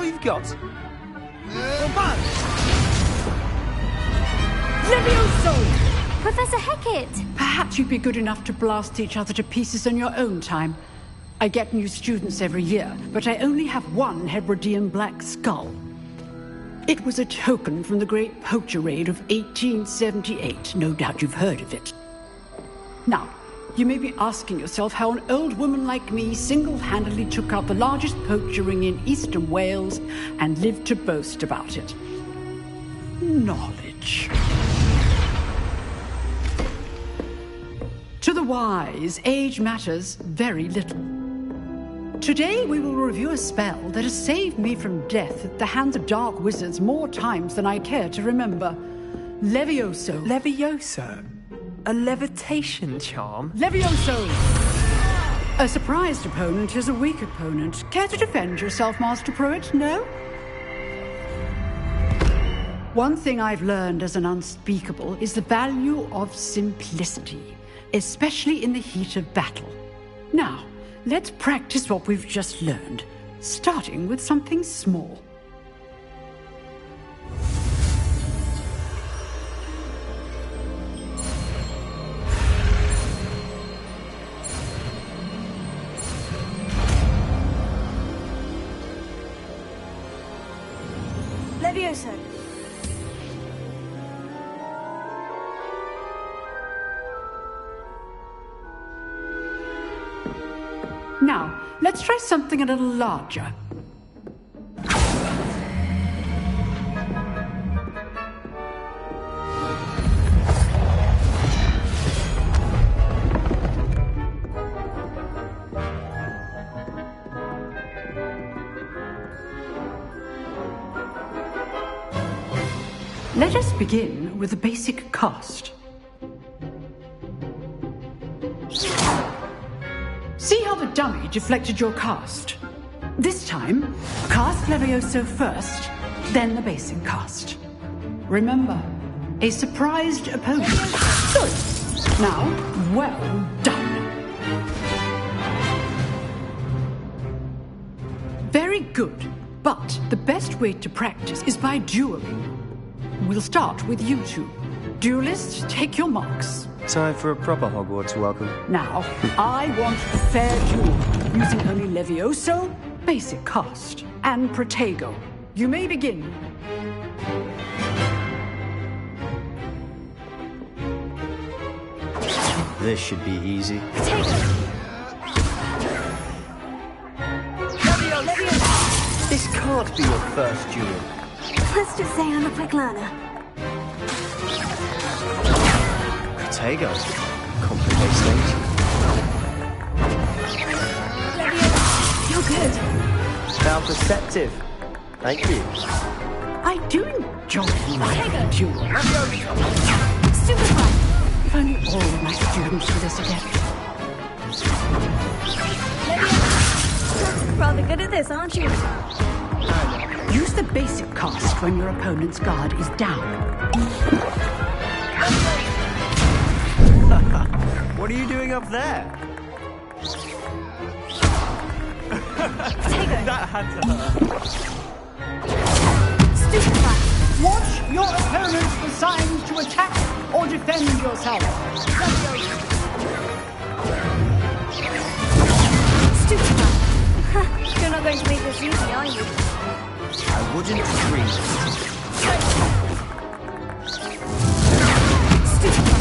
all you've got? Levioso! Professor Hecat! Perhaps you'd be good enough to blast each other to pieces on your own time. I get new students every year, but I only have one Hebridean black skull. It was a token from the Great Poacher Raid of 1878. No doubt you've heard of it. Now, you may be asking yourself how an old woman like me single-handedly took out the largest poacher ring in eastern Wales and lived to boast about it. Knowledge. To the wise, age matters very little. Today we will review a spell that has saved me from death at the hands of dark wizards more times than I care to remember. Levioso. Levioso? A levitation charm? Levioso! A surprised opponent is a weak opponent. Care to defend yourself, Master Pruitt? No? One thing I've learned as an unspeakable is the value of simplicity, especially in the heat of battle. Now, let's practice what we've just learned, starting with something small. Levioso! Now, let's try something a little larger. Let us begin with the basic cast. See how the dummy deflected your cast? This time, cast Levioso first, then the basic cast. Remember, a surprised opponent. Good. Now, well done. Very good, but the best way to practice is by dueling. We'll start with you two. Duelists, take your marks. Time for a proper Hogwarts welcome. Now, I want a fair duel, using only Levioso, basic cast, and Protego. You may begin. This should be easy. Levioso! This can't be your first duel. Let's just say I'm a quick learner. Protego. Complicates things. Levioso, you're good. How perceptive. Thank you. I do enjoy my duel. Stupefy! If only all of my students were this adept. Levioso! Rather good at this, aren't you? Use the basic cast when your opponent's guard is down. What are you doing up there? Protego! That had to hurt. Stupefy! Watch your opponent for signs to attack or defend yourself. Stupefy! You're not going to make this easy, are you? I wouldn't dream. Stupefy!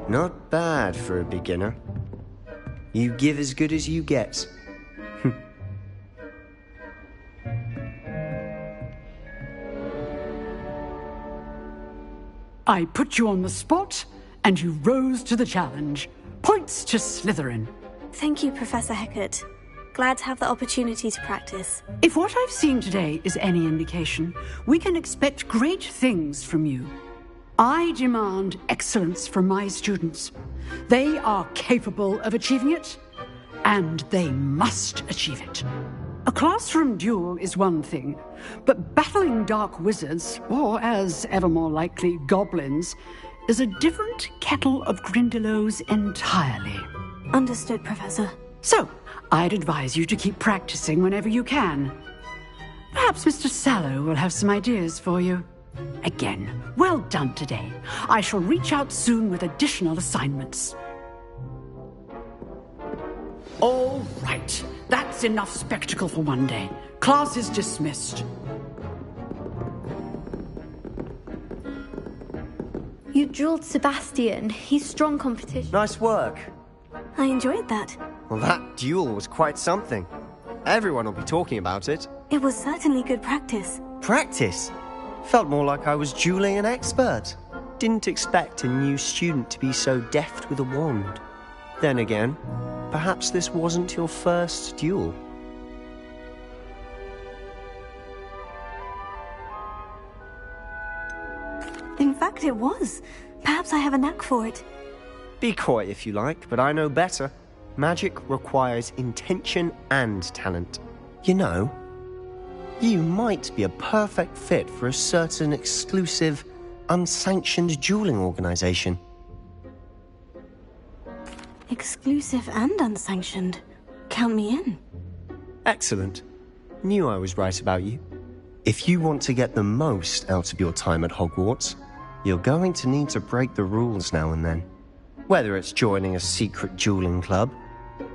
Not bad for a beginner. You give as good as you get. I put you on the spot, and you rose to the challenge. Points to Slytherin. Thank you, Professor Hecat. Glad to have the opportunity to practice. If what I've seen today is any indication, we can expect great things from you. I demand excellence from my students. They are capable of achieving it, and they must achieve it. A classroom duel is one thing, but battling dark wizards, or as ever more likely, goblins, is a different kettle of grindylows entirely. Understood, Professor. So, I'd advise you to keep practicing whenever you can. Perhaps Mr. Sallow will have some ideas for you. Again, well done today. I shall reach out soon with additional assignments. All right. That's enough spectacle for one day. Class is dismissed. You drilled Sebastian. He's strong competition. Nice work. I enjoyed that. Well, that duel was quite something. Everyone will be talking about it. It was certainly good practice. Practice? Felt more like I was dueling an expert. Didn't expect a new student to be so deft with a wand. Then again, perhaps this wasn't your first duel. In fact, it was. Perhaps I have a knack for it. Be coy if you like, but I know better. Magic requires intention and talent. You know, you might be a perfect fit for a certain exclusive, unsanctioned dueling organization. Exclusive and unsanctioned. Count me in. Excellent. Knew I was right about you. If you want to get the most out of your time at Hogwarts, you're going to need to break the rules now and then. Whether it's joining a secret dueling club,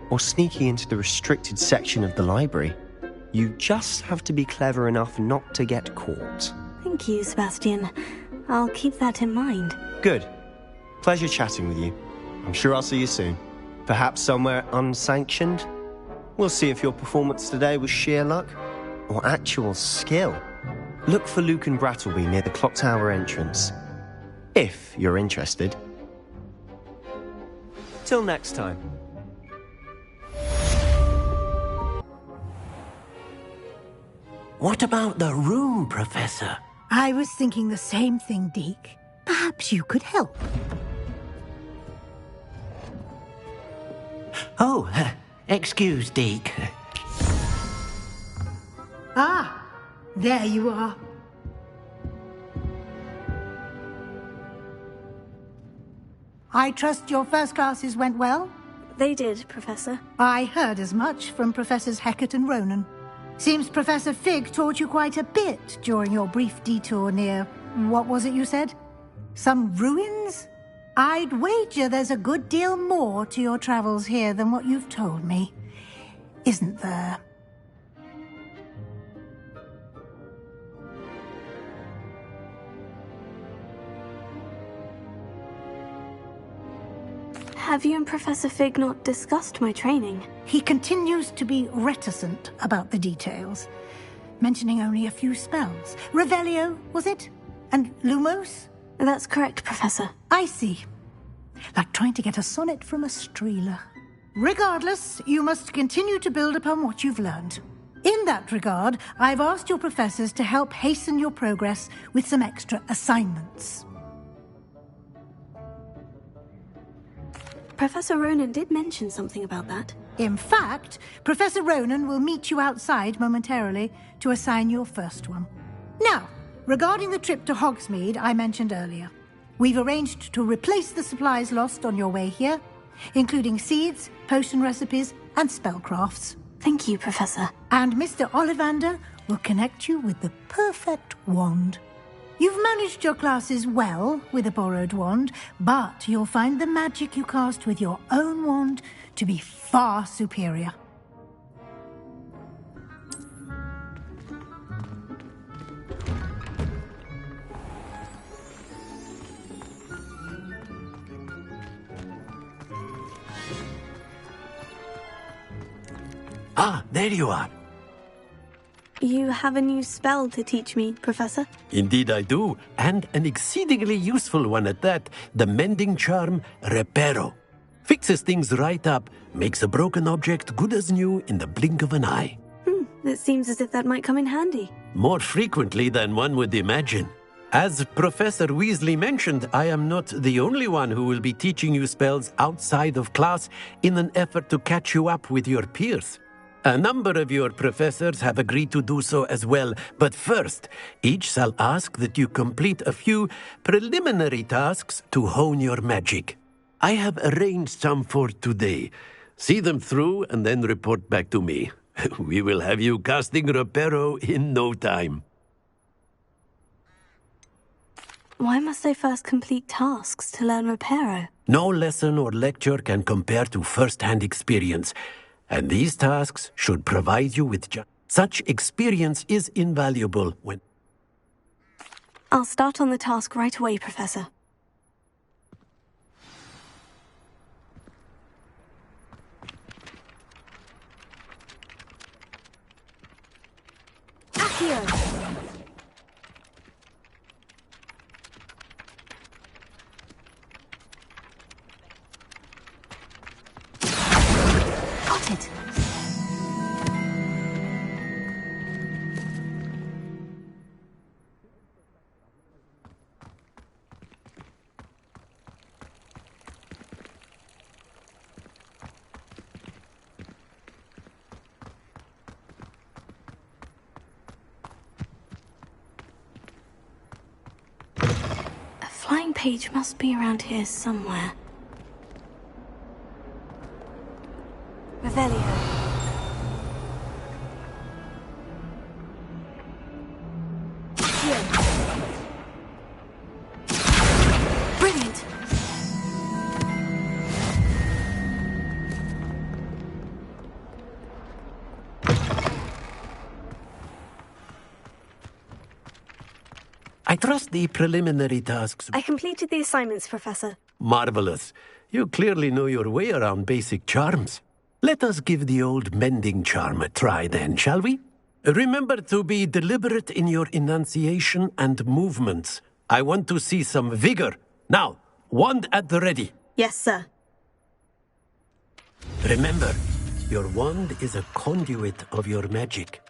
or sneaking into the restricted section of the library, you just have to be clever enough not to get caught. Thank you, Sebastian. I'll keep that in mind. Good. Pleasure chatting with you. I'm sure I'll see you soon. Perhaps somewhere unsanctioned? We'll see if your performance today was sheer luck or actual skill. Look for Luke and Brattleby near the clock tower entrance. If you're interested. Till next time. What about the room, Professor? I was thinking the same thing, Deke. Perhaps you could help. Oh, excuse, Deke. Ah, there you are. I trust your first classes went well? They did, Professor. I heard as much from Professors Hecat and Ronan. Seems Professor Fig taught you quite a bit during your brief detour near... what was it you said? Some ruins? I'd wager there's a good deal more to your travels here than what you've told me. Isn't there? Have you and Professor Fig not discussed my training? He continues to be reticent about the details, mentioning only a few spells. Revelio, was it? And Lumos? That's correct, Professor. I see. Like trying to get a sonnet from a streeler. Regardless, you must continue to build upon what you've learned. In that regard, I've asked your professors to help hasten your progress with some extra assignments. Professor Ronan did mention something about that. In fact, Professor Ronan will meet you outside momentarily to assign your first one. Now, regarding the trip to Hogsmeade I mentioned earlier, we've arranged to replace the supplies lost on your way here, including seeds, potion recipes, and spellcrafts. Thank you, Professor. And Mr. Ollivander will connect you with the perfect wand. You've managed your classes well with a borrowed wand, but you'll find the magic you cast with your own wand to be far superior. Ah, there you are. You have a new spell to teach me, Professor? Indeed I do, and an exceedingly useful one at that. The mending charm, Reparo. Fixes things right up, makes a broken object good as new in the blink of an eye. It seems as if that might come in handy. More frequently than one would imagine. As Professor Weasley mentioned, I am not the only one who will be teaching you spells outside of class in an effort to catch you up with your peers. A number of your professors have agreed to do so as well, but first, each shall ask that you complete a few preliminary tasks to hone your magic. I have arranged some for today. See them through and then report back to me. We will have you casting Reparo in no time. Why must I first complete tasks to learn Reparo? No lesson or lecture can compare to first-hand experience, and these tasks should provide you with such experience is invaluable when... I'll start on the task right away, Professor. Accio! Flying page must be around here somewhere. Revelio. Brilliant. I trust the preliminary tasks... I completed the assignments, Professor. Marvelous. You clearly know your way around basic charms. Let us give the old mending charm a try then, shall we? Remember to be deliberate in your enunciation and movements. I want to see some vigor. Now, wand at the ready. Yes, sir. Remember, your wand is a conduit of your magic.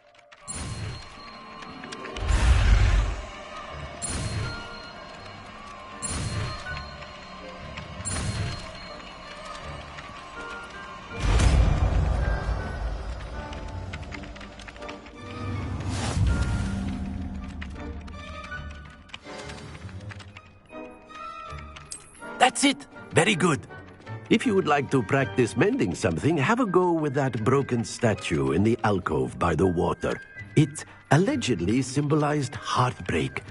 That's it. Very good. If you would like to practice mending something, have a go with that broken statue in the alcove by the water. It allegedly symbolized heartbreak.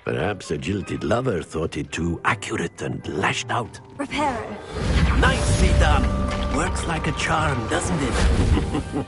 Perhaps a jilted lover thought it too accurate and lashed out. Reparo. Nicely done. Works like a charm, doesn't it?